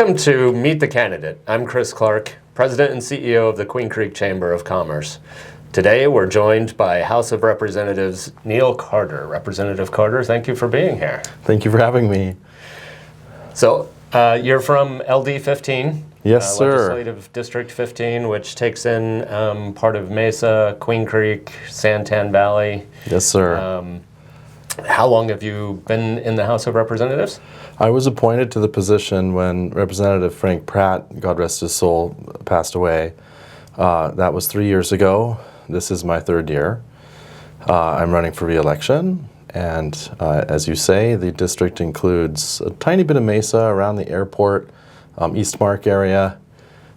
Welcome to Meet the Candidate. I'm Chris Clark, President and CEO of the Queen Creek Chamber of Commerce. Today we're joined by House of Representatives Neal Carter. Representative Carter, thank you for being here. Thank you for having me. So you're from LD 15. Yes, sir. Legislative District 15, which takes in part of Mesa, Queen Creek, Santan Valley. Yes, sir. How long have you been in the House of Representatives? I was appointed to the position when Representative Frank Pratt, God rest his soul, passed away. That was 3 years ago. This is my third year. I'm running for re-election, and as you say, the district includes a tiny bit of Mesa around the airport, East Mark area,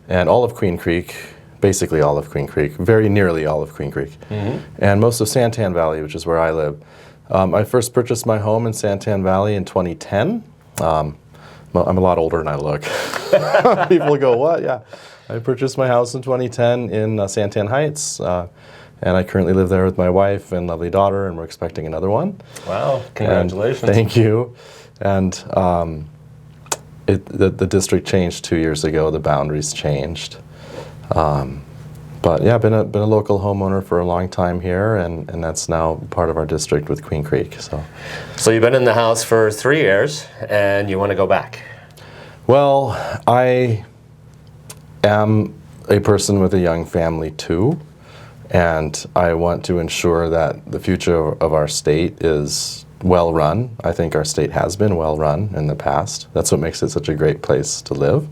and all of Queen Creek, basically all of Queen Creek, very nearly all of Queen Creek, and most of Santan Valley, which is where I live. I first purchased my home in Santan Valley in 2010. I'm a lot older than I look. People go, what? Yeah. I purchased my house in 2010 in Santan Heights, and I currently live there with my wife and lovely daughter, and we're expecting another one. Wow, congratulations. And thank you. And the district changed 2 years ago. The boundaries changed. But yeah, I've been a local homeowner for a long time here, and that's now part of our district with Queen Creek. So you've been in the House for 3 years, and you want to go back? Well, I am a person with a young family too, and I want to ensure that the future of our state is well run. I think our state has been well run in the past. That's what makes it such a great place to live.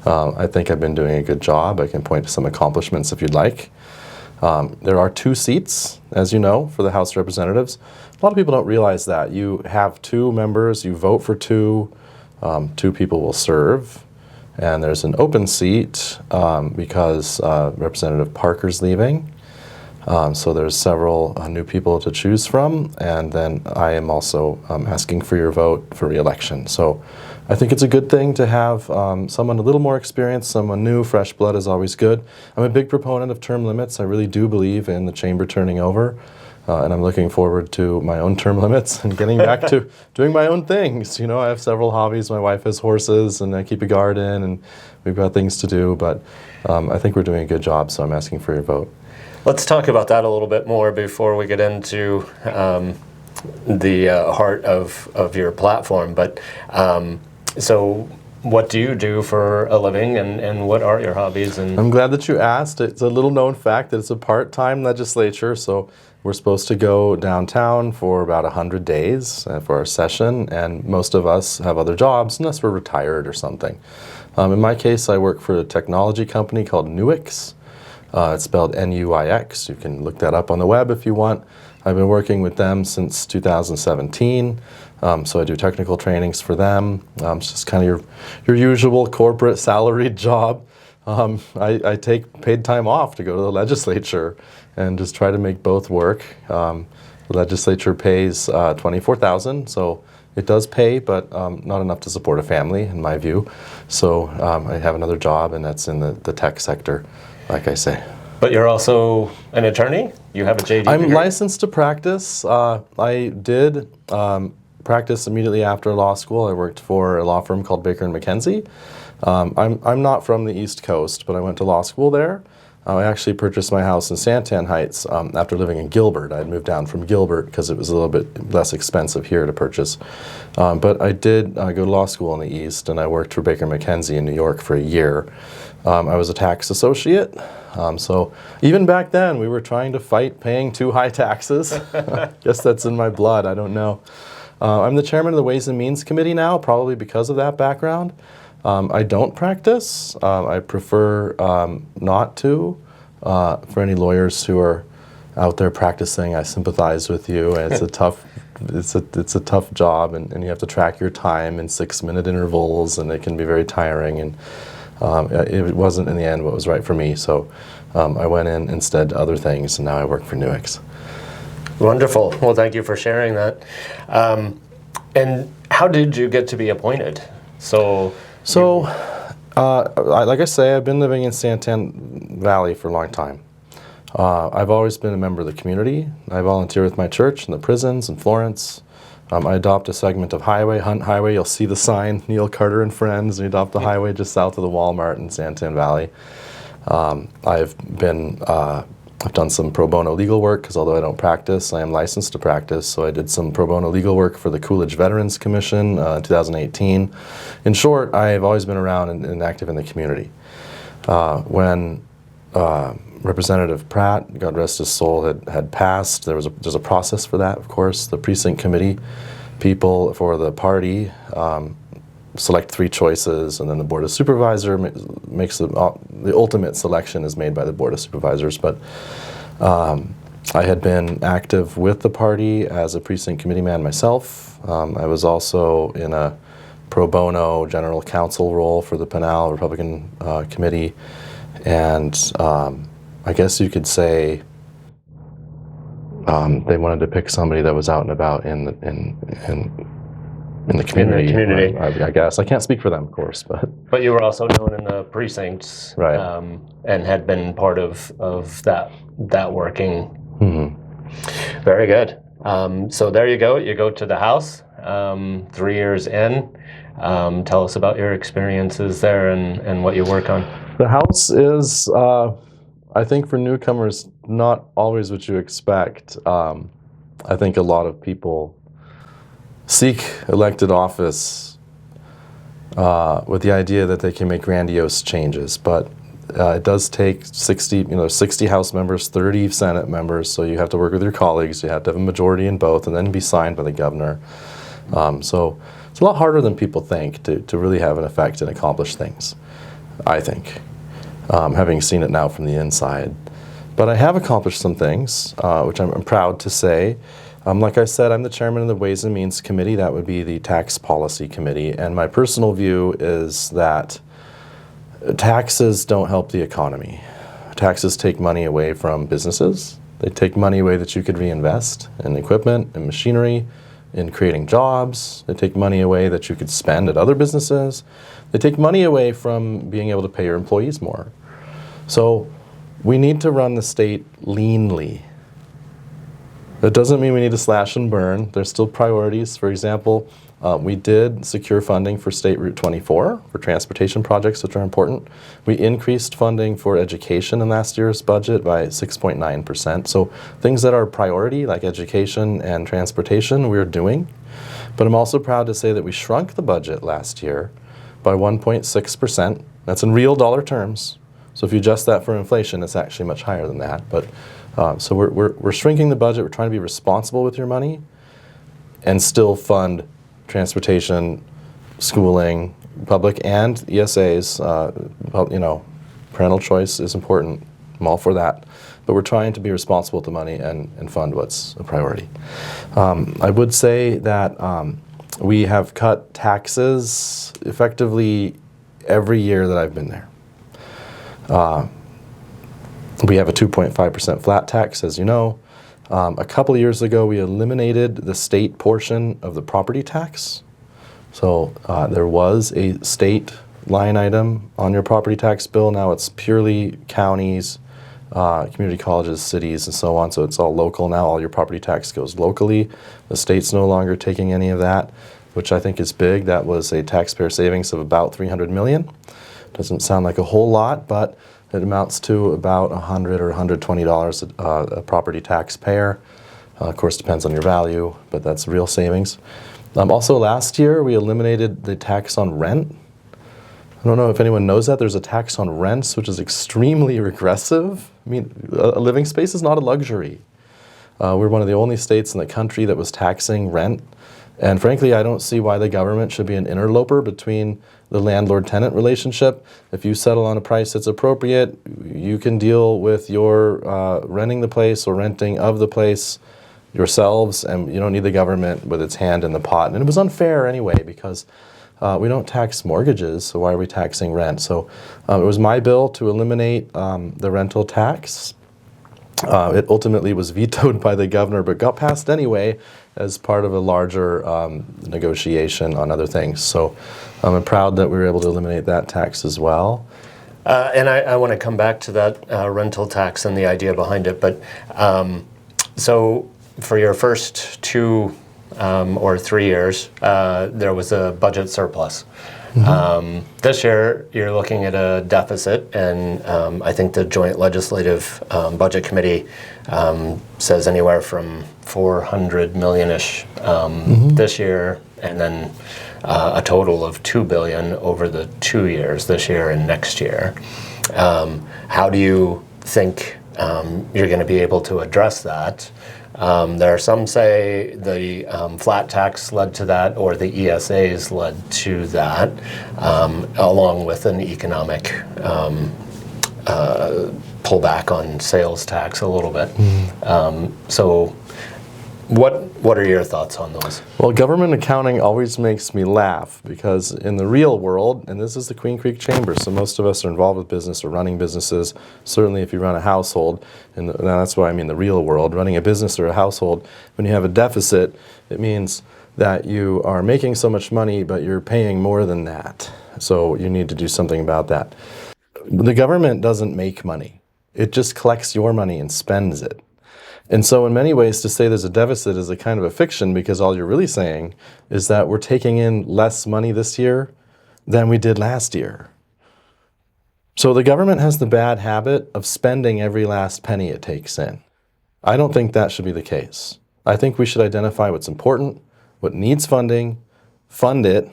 I think I've been doing a good job. I can point to some accomplishments if you'd like. There are 2 seats, as you know, for the House of Representatives. A lot of people don't realize that. You have 2 members, you vote for 2, 2 people will serve, and there's an open seat because Representative Parker's leaving. So there's several new people to choose from, and then I am also asking for your vote for re-election. So I think it's a good thing to have someone a little more experienced, someone new. Fresh blood is always good. I'm a big proponent of term limits. I really do believe in the chamber turning over, and I'm looking forward to my own term limits and getting back to doing my own things. You know, I have several hobbies. My wife has horses, and I keep a garden, and we've got things to do, but I think we're doing a good job, so I'm asking for your vote. Let's talk about that a little bit more before we get into the heart of your platform. But so what do you do for a living, and what are your hobbies? And I'm glad that you asked. It's a little known fact that it's a part-time legislature, so we're supposed to go downtown for about 100 days for our session, and most of us have other jobs unless we're retired or something. In my case, I work for a technology company called Nuix. It's spelled Nuix. You can look that up on the web if you want. I've been working with them since 2017, so I do technical trainings for them. It's just kind of your usual corporate salaried job. I take paid time off to go to the legislature and just try to make both work. The legislature pays $24,000, so it does pay, but not enough to support a family, in my view. So I have another job, and that's in the tech sector, like I say. But you're also an attorney? You have a JD I'm degree? licensed to practice. I did practice immediately after law school. I worked for a law firm called Baker & McKenzie. I'm not from the East Coast, but I went to law school there. I actually purchased my house in Santan Heights after living in Gilbert. I had moved down from Gilbert because it was a little bit less expensive here to purchase. But I did go to law school in the East, and I worked for Baker & McKenzie in New York for a year. I was a tax associate. So even back then, we were trying to fight paying too high taxes. Guess that's in my blood. I don't know. I'm the chairman of the Ways and Means Committee now, probably because of that background. I don't practice. I prefer not to. For any lawyers who are out there practicing, I sympathize with you. It's a tough, it's a tough job, and you have to track your time in 6-minute intervals, and it can be very tiring. And it wasn't in the end what was right for me, so I went in instead to other things, and now I work for Nuix. Wonderful. Well, thank you for sharing that. And how did you get to be appointed? Like I say, I've been living in Santan Valley for a long time. I've always been a member of the community. I volunteer with my church in the prisons in Florence. I adopt a segment of highway, Hunt Highway. You'll see the sign, Neal, Carter and Friends. We adopt the highway just south of the Walmart in Santan Valley. I've done some pro bono legal work because although I don't practice, I am licensed to practice. So I did some pro bono legal work for the Coolidge Veterans Commission in 2018. In short, I've always been around and active in the community. When Representative Pratt, God rest his soul, had passed, there's a process for that, of course. The precinct committee people for the party select 3 choices, and then the Board of Supervisors makes the ultimate selection is made by the Board of Supervisors. But I had been active with the party as a precinct committee man myself. I was also in a pro bono general counsel role for the Pinal Republican Committee, and I guess you could say they wanted to pick somebody that was out and about in the community. In the community. I guess I can't speak for them, of course, But you were also known in the precincts, right, and had been part of that working. Mm-hmm. Very good. So there you go. You go to the House. 3 years in. Tell us about your experiences there and what you work on. The House is, I think, for newcomers, not always what you expect. I think a lot of people seek elected office with the idea that they can make grandiose changes, but it does take 60 House members, 30 Senate members, so you have to work with your colleagues, you have to have a majority in both, and then be signed by the governor. So it's a lot harder than people think to really have an effect and accomplish things, I think, having seen it now from the inside. But I have accomplished some things, which I'm proud to say. Like I said, I'm the chairman of the Ways and Means Committee. That would be the Tax Policy Committee. And my personal view is that taxes don't help the economy. Taxes take money away from businesses. They take money away that you could reinvest in equipment and machinery, in creating jobs. They take money away that you could spend at other businesses. They take money away from being able to pay your employees more. So we need to run the state leanly. That doesn't mean we need to slash and burn. There's still priorities. For example, we did secure funding for State Route 24 for transportation projects, which are important. We increased funding for education in last year's budget by 6.9%. So things that are priority, like education and transportation, we're doing. But I'm also proud to say that we shrunk the budget last year by 1.6%. That's in real dollar terms. So if you adjust that for inflation, it's actually much higher than that. But so we're shrinking the budget. We're trying to be responsible with your money and still fund transportation, schooling, public and ESAs. Parental choice is important. I'm all for that. But we're trying to be responsible with the money and fund what's a priority. I would say that we have cut taxes effectively every year that I've been there. We have a 2.5% flat tax, as you know. A couple of years ago, we eliminated the state portion of the property tax. So there was a state line item on your property tax bill. Now it's purely counties, community colleges, cities, and so on. So it's all local now. All your property tax goes locally. The state's no longer taking any of that, which I think is big. That was a taxpayer savings of about $300 million. Doesn't sound like a whole lot, but it amounts to about $100 or $120 a property taxpayer. Of course, depends on your value, but that's real savings. Also, last year, we eliminated the tax on rent. I don't know if anyone knows that. There's a tax on rents, which is extremely regressive. I mean, a living space is not a luxury. We're one of the only states in the country that was taxing rent. And frankly, I don't see why the government should be an interloper between the landlord-tenant relationship. If you settle on a price that's appropriate, you can deal with your renting the place or renting of the place yourselves, and you don't need the government with its hand in the pot. And it was unfair anyway, because we don't tax mortgages, so why are we taxing rent? So it was my bill to eliminate the rental tax. It ultimately was vetoed by the governor, but got passed anyway as part of a larger negotiation on other things. So I'm proud that we were able to eliminate that tax as well. And I want to come back to that rental tax and the idea behind it. But so for your first 2 or 3 years, there was a budget surplus. This year, you're looking at a deficit, and I think the Joint Legislative Budget Committee says anywhere from 400 million-ish this year, and then a total of $2 billion over the 2 years, this year and next year. How do you think you're going to be able to address that? There are some say the flat tax led to that, or the ESAs led to that, along with an economic pullback on sales tax a little bit. So what are your thoughts on those? Well, government accounting always makes me laugh because in the real world, and this is the Queen Creek Chamber, so most of us are involved with business or running businesses. Certainly if you run a household, and that's why I mean the real world, running a business or a household, when you have a deficit, it means that you are making so much money, but you're paying more than that. So you need to do something about that. The government doesn't make money. It just collects your money and spends it. And so in many ways, to say there's a deficit is a kind of a fiction, because all you're really saying is that we're taking in less money this year than we did last year. So the government has the bad habit of spending every last penny it takes in. I don't think that should be the case. I think we should identify what's important, what needs funding, fund it,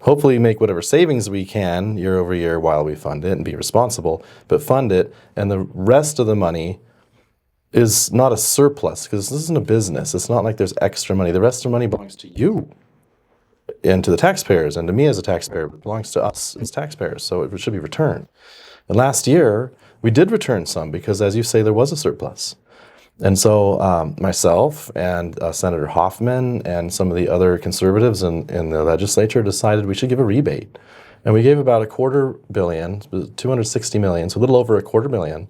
hopefully make whatever savings we can year over year while we fund it and be responsible, but fund it, and the rest of the money is not a surplus, because this isn't a business. It's not like there's extra money. The rest of the money belongs to you and to the taxpayers and to me as a taxpayer. It belongs to us as taxpayers, so it should be returned. And last year, we did return some because, as you say, there was a surplus. And so myself and Senator Hoffman and some of the other conservatives in the legislature decided we should give a rebate. And we gave about $250 million, $260 million, so a little over $250 million,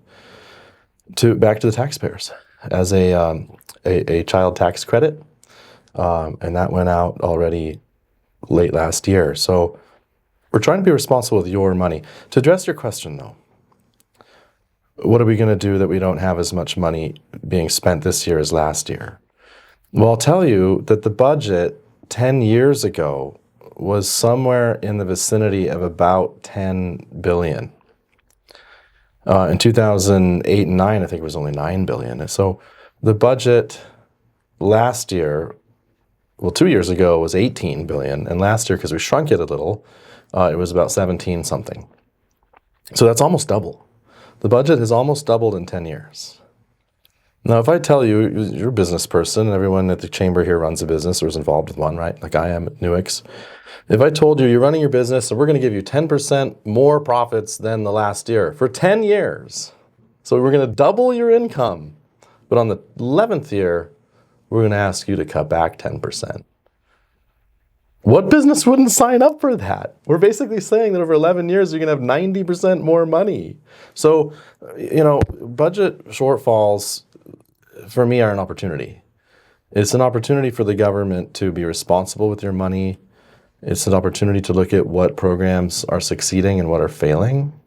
back to the taxpayers as a child tax credit, and that went out already late last year. So we're trying to be responsible with your money. To address your question, though, what are we going to do that we don't have as much money being spent this year as last year? Well, I'll tell you that the budget 10 years ago was somewhere in the vicinity of about $10 billion. In 2008 and 9, I think it was only $9 billion. So the budget last year, well, 2 years ago was $18 billion, and last year, because we shrunk it a little, it was about 17 something. So that's almost double. The budget has almost doubled in 10 years. Now, if I tell you, you're a business person, and everyone at the chamber here runs a business or is involved with one, right? Like I am at Newix. If I told you you're running your business and we're going to give you 10% more profits than the last year for 10 years, so we're going to double your income, but on the 11th year, we're going to ask you to cut back 10%. What business wouldn't sign up for that? We're basically saying that over 11 years, you're going to have 90% more money. So, budget shortfalls for me are an opportunity. It's an opportunity for the government to be responsible with your money. It's an opportunity to look at what programs are succeeding and what are failing.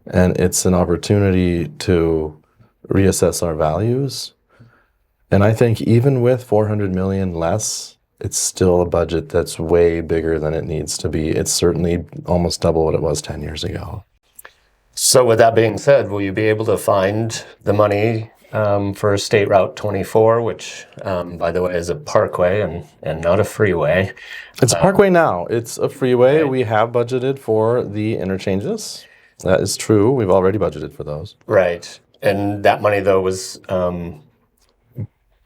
And it's an opportunity to reassess our values. And I think even with 400 million less, it's still a budget that's way bigger than it needs to be. It's certainly almost double what it was 10 years ago. So with that being said, will you be able to find the money for State Route 24, which, by the way, is a parkway and not a freeway? It's a parkway now. It's a freeway. Right. We have budgeted for the interchanges. That is true. We've already budgeted for those. Right. And that money, though, was...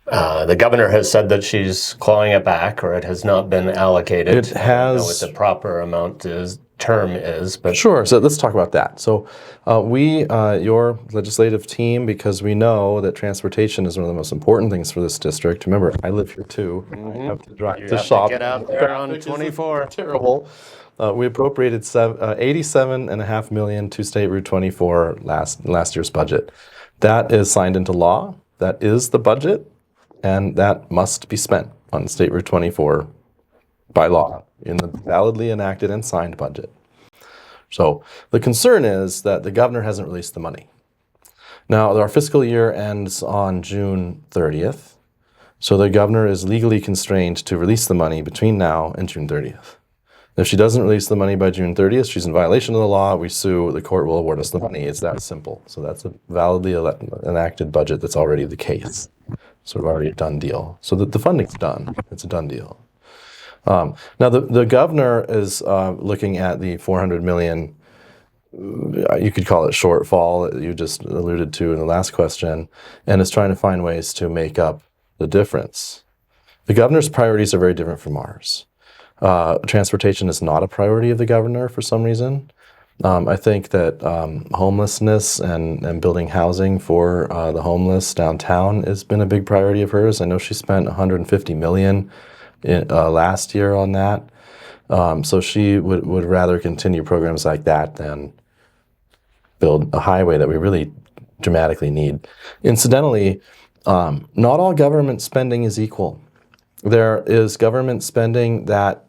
the governor has said that she's clawing it back, or it has not been allocated. It has... I don't know what the proper term is, but... Sure. So let's talk about that. So your legislative team, because we know that transportation is one of the most important things for this district. Remember, I live here too. I have to drive to shop. To get out there on 24. Terrible. We appropriated $87.5 million to State Route 24 last year's budget. That is signed into law. That is the budget, and that must be spent on State Route 24 by law in the validly enacted and signed budget. So the concern is that the governor hasn't released the money. Now, our fiscal year ends on June 30th, So the governor is legally constrained to release the money between now and June 30th. If she doesn't release the money by June 30th, she's in violation of the law. We sue, the court will award us the money. It's that simple. So that's a validly enacted budget that's already the case. Sort of already a done deal. So the funding's done. It's a done deal. Now the governor is looking at the 400 million, you could call it shortfall that you just alluded to in the last question, and is trying to find ways to make up the difference. The governor's priorities are very different from ours. Transportation is not a priority of the governor for some reason. I think that homelessness and building housing for the homeless downtown has been a big priority of hers. I know she spent $150 million last year on that. So she would rather continue programs like that than build a highway that we really dramatically need. Incidentally, not all government spending is equal. There is government spending that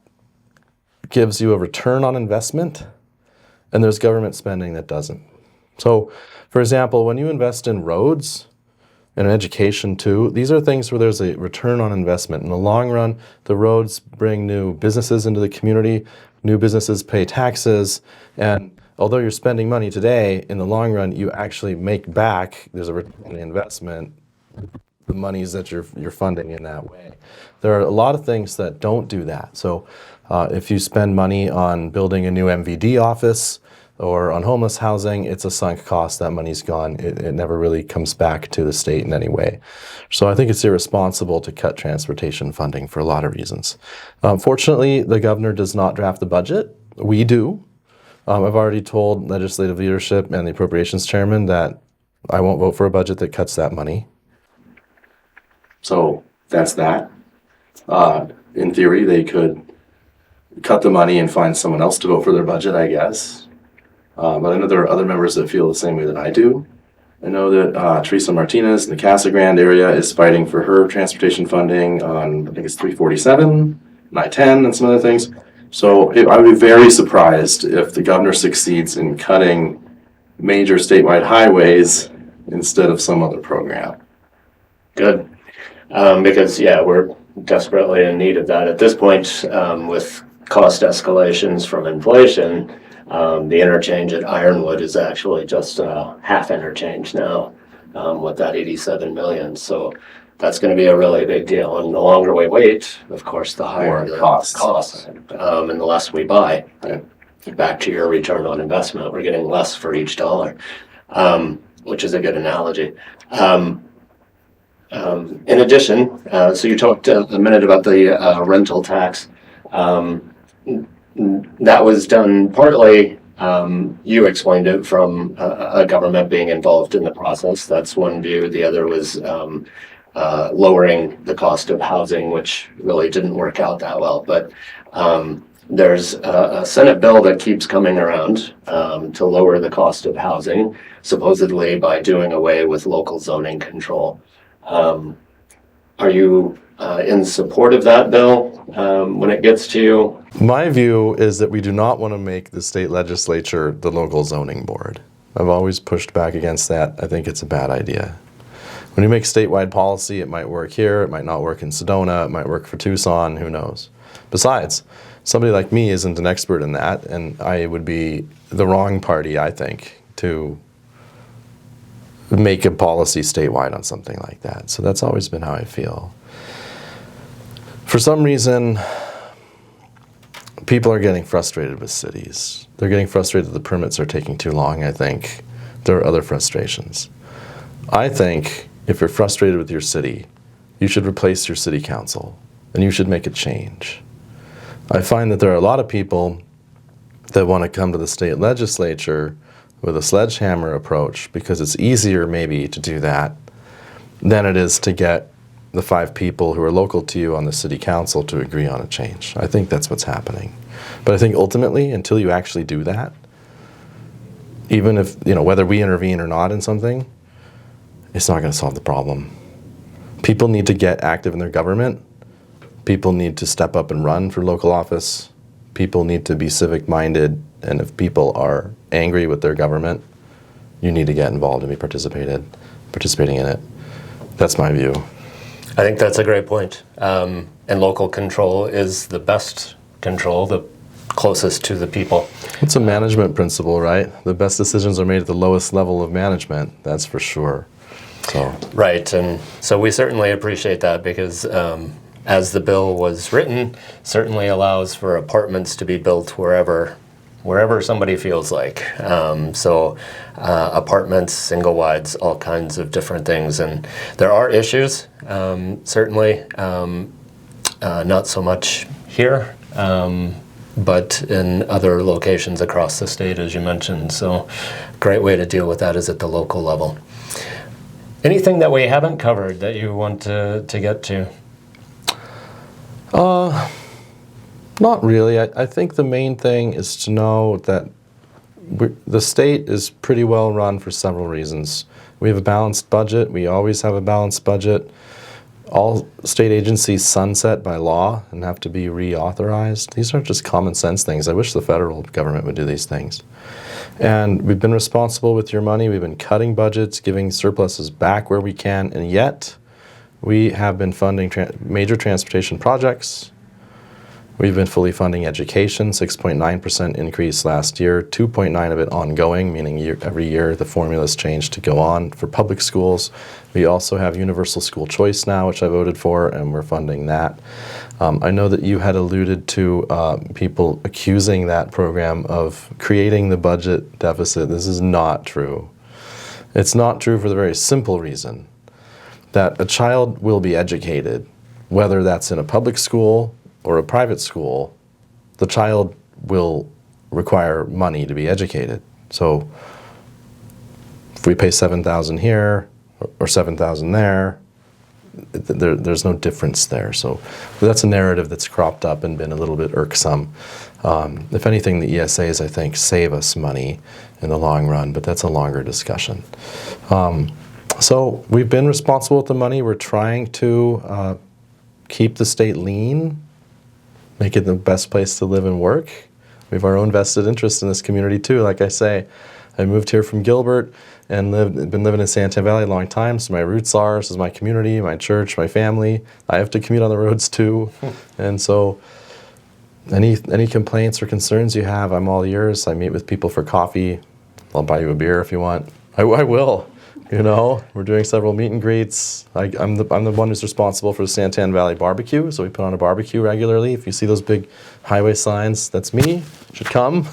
gives you a return on investment, and there's government spending that doesn't. So, for example, when you invest in roads and education too, these are things where there's a return on investment. In the long run, the roads bring new businesses into the community, new businesses pay taxes, and although you're spending money today, in the long run, you actually make back, there's a return on the investment, the monies that you're funding in that way. There are a lot of things that don't do that. So if you spend money on building a new MVD office or on homeless housing, it's a sunk cost. That money's gone. It never really comes back to the state in any way. So I think it's irresponsible to cut transportation funding for a lot of reasons. Fortunately, the governor does not draft the budget. We do. I've already told legislative leadership and the appropriations chairman that I won't vote for a budget that cuts that money. So that's that. In theory, they could cut the money and find someone else to vote for their budget, I guess. But I know there are other members that feel the same way that I do. I know that Teresa Martinez in the Casa Grande area is fighting for her transportation funding on, I think it's 347, I-10, and some other things. So I would be very surprised if the governor succeeds in cutting major statewide highways instead of some other program. Good. Because, yeah, we're desperately in need of that at this point with cost escalations from inflation. The interchange at Ironwood is actually just half interchange now with that 87 million. So that's going to be a really big deal. And the longer we wait, of course, the higher the cost. And the less we buy. Right. Back to your return on investment, we're getting less for each dollar, which is a good analogy. In addition, so you talked a minute about the rental tax. That was done partly, you explained it from a government being involved in the process. That's one view. The other was lowering the cost of housing, which really didn't work out that well. But there's a Senate bill that keeps coming around to lower the cost of housing, supposedly by doing away with local zoning control. Are you in support of that bill when it gets to you? My view is that we do not want to make the state legislature the local zoning board. I've always pushed back against that. I think it's a bad idea. When you make statewide policy, it might work here, it might not work in Sedona, it might work for Tucson, who knows. Besides, somebody like me isn't an expert in that, and I would be the wrong party, I think, to make a policy statewide on something like that. So that's always been how I feel. For some reason, people are getting frustrated with cities. They're getting frustrated that the permits are taking too long, I think. There are other frustrations. I think if you're frustrated with your city, you should replace your city council and you should make a change. I find that there are a lot of people that want to come to the state legislature with a sledgehammer approach because it's easier maybe to do that than it is to get the 5 people who are local to you on the city council to agree on a change. I think that's what's happening. But I think ultimately, until you actually do that, even if, whether we intervene or not in something, it's not going to solve the problem. People need to get active in their government. People need to step up and run for local office. People need to be civic-minded, and if people are angry with their government, you need to get involved and be participating in it. That's my view. I think that's a great point. And local control is the best control, the closest to the people. It's a management principle, right? The best decisions are made at the lowest level of management, that's for sure. So. Right, and so we certainly appreciate that because as the bill was written, certainly allows for apartments to be built wherever somebody feels like. Apartments, single wides, all kinds of different things. And there are issues, certainly, not so much here, but in other locations across the state, as you mentioned. So great way to deal with that is at the local level. Anything that we haven't covered that you want to get to? Not really. I think the main thing is to know that the state is pretty well run for several reasons. We have a balanced budget. We always have a balanced budget. All state agencies sunset by law and have to be reauthorized. These aren't just common sense things. I wish the federal government would do these things. And we've been responsible with your money. We've been cutting budgets, giving surpluses back where we can, and yet we have been funding major transportation projects. We've been fully funding education, 6.9% increase last year, 2.9% of it ongoing, meaning every year the formula's changed to go on for public schools. We also have universal school choice now, which I voted for, and we're funding that. I know that you had alluded to people accusing that program of creating the budget deficit. This is not true. It's not true for the very simple reason that a child will be educated, whether that's in a public school or a private school. The child will require money to be educated. So if we pay $7,000 here or $7,000 there's no difference there. So that's a narrative that's cropped up and been a little bit irksome. If anything, the ESAs, I think, save us money in the long run, but that's a longer discussion. So we've been responsible with the money. We're trying to keep the state lean, make it the best place to live and work. We have our own vested interest in this community too. Like I say, I moved here from Gilbert and been living in Santan Valley a long time, so my roots are, this is my community, my church, my family. I have to commute on the roads too. And so any complaints or concerns you have, I'm all ears. I meet with people for coffee. I'll buy you a beer if you want. I will. You know, we're doing several meet and greets. I'm the one who's responsible for the Santan Valley barbecue, so we put on a barbecue regularly. If you see those big highway signs, that's me. You should come.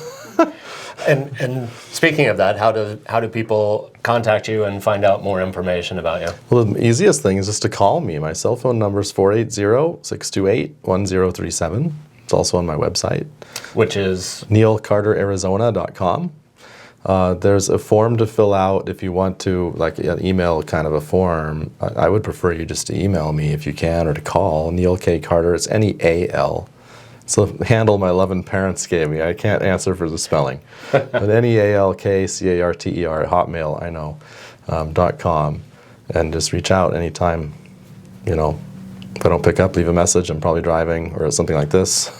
And speaking of that, how do people contact you and find out more information about you? Well, the easiest thing is just to call me. My cell phone number is 480-628-1037. It's also on my website, which is nealcarterarizona.com. There's a form to fill out if you want to, like an email kind of a form. I would prefer you just to email me if you can, or to call Neal K. Carter. It's Neal. It's the handle my loving parents gave me. I can't answer for the spelling. But NealKCarter at Hotmail, I know, .com. And just reach out anytime, you know. If I don't pick up, leave a message. I'm probably driving or something like this.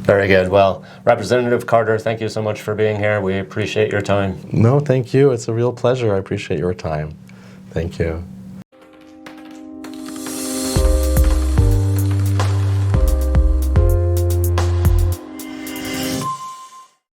Very good. Well, Representative Carter, thank you so much for being here. We appreciate your time. No, thank you. It's a real pleasure. I appreciate your time. Thank you.